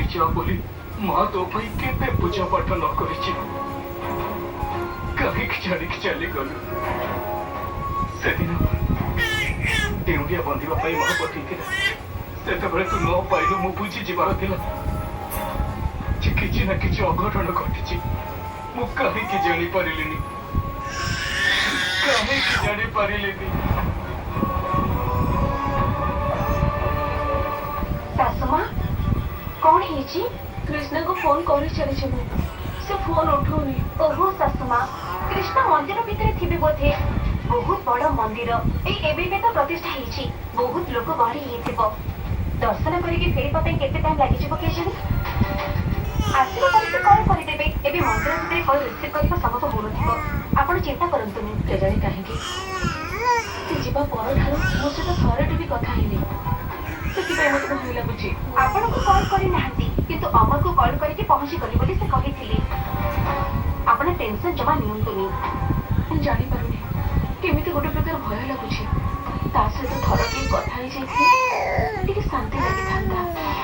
जा बोली माँ तो भाई केते पूजा पाठ न करिछि कहीं छाड़ी चली गलु से दिन देउडिया बंधिबा पाई माँ पठेइथिला सेतबेले तू न पाइलु मु बुझी जिबार थिला जे किछि ना किछि अघटन घटिछि मु कहीं कि जानि परिलिनी कहीं कि जानि परिलिनी सासुमा कौन है कृष्णा को फोन कर चली से फोन उठौनी ओहो सासुमा कृष्णा मंदिर भितर थिबे बोधे बहुत बड़ मंदिर एबे तो प्रतिष्ठा हेछि बहुत लोक गहरी हेथिबो दर्शन करिके फेरिबा पई केते टाइम लागि जिवो के जानि आसिबो करिके कॉल करि देबे एबे मंदिर भितर कॉल रिसीव करिबा संभव हो नथिबो आपण चिंता करंतुनी के जानि काहेकि से जिबा पर ठारो मो सहित थरटे भी कथा हेनी ସେଥିପାଇଁ ମୋତେ ଭଲ ଲାଗୁଛି ଆପଣଙ୍କୁ କଲ୍ କରିନାହାନ୍ତି କିନ୍ତୁ ଅମରକୁ କଲ୍ କରିକି ପହଞ୍ଚି ଗଲି ବୋଲି ସେ କହିଥିଲେ ଆପଣ ଟେନସନ୍ ଜମା ନିଅନ୍ତୁନି ମୁଁ ଜାଣିପାରୁନି କେମିତି ଗୋଟେ ପ୍ରକାର ଭୟ ଲାଗୁଛି ତା ସହିତ ଥରଟିଏ କଥା ହେଇଯାଇଥିଲେ ଟିକେ ଶାନ୍ତି ଲାଗିଥାନ୍ତା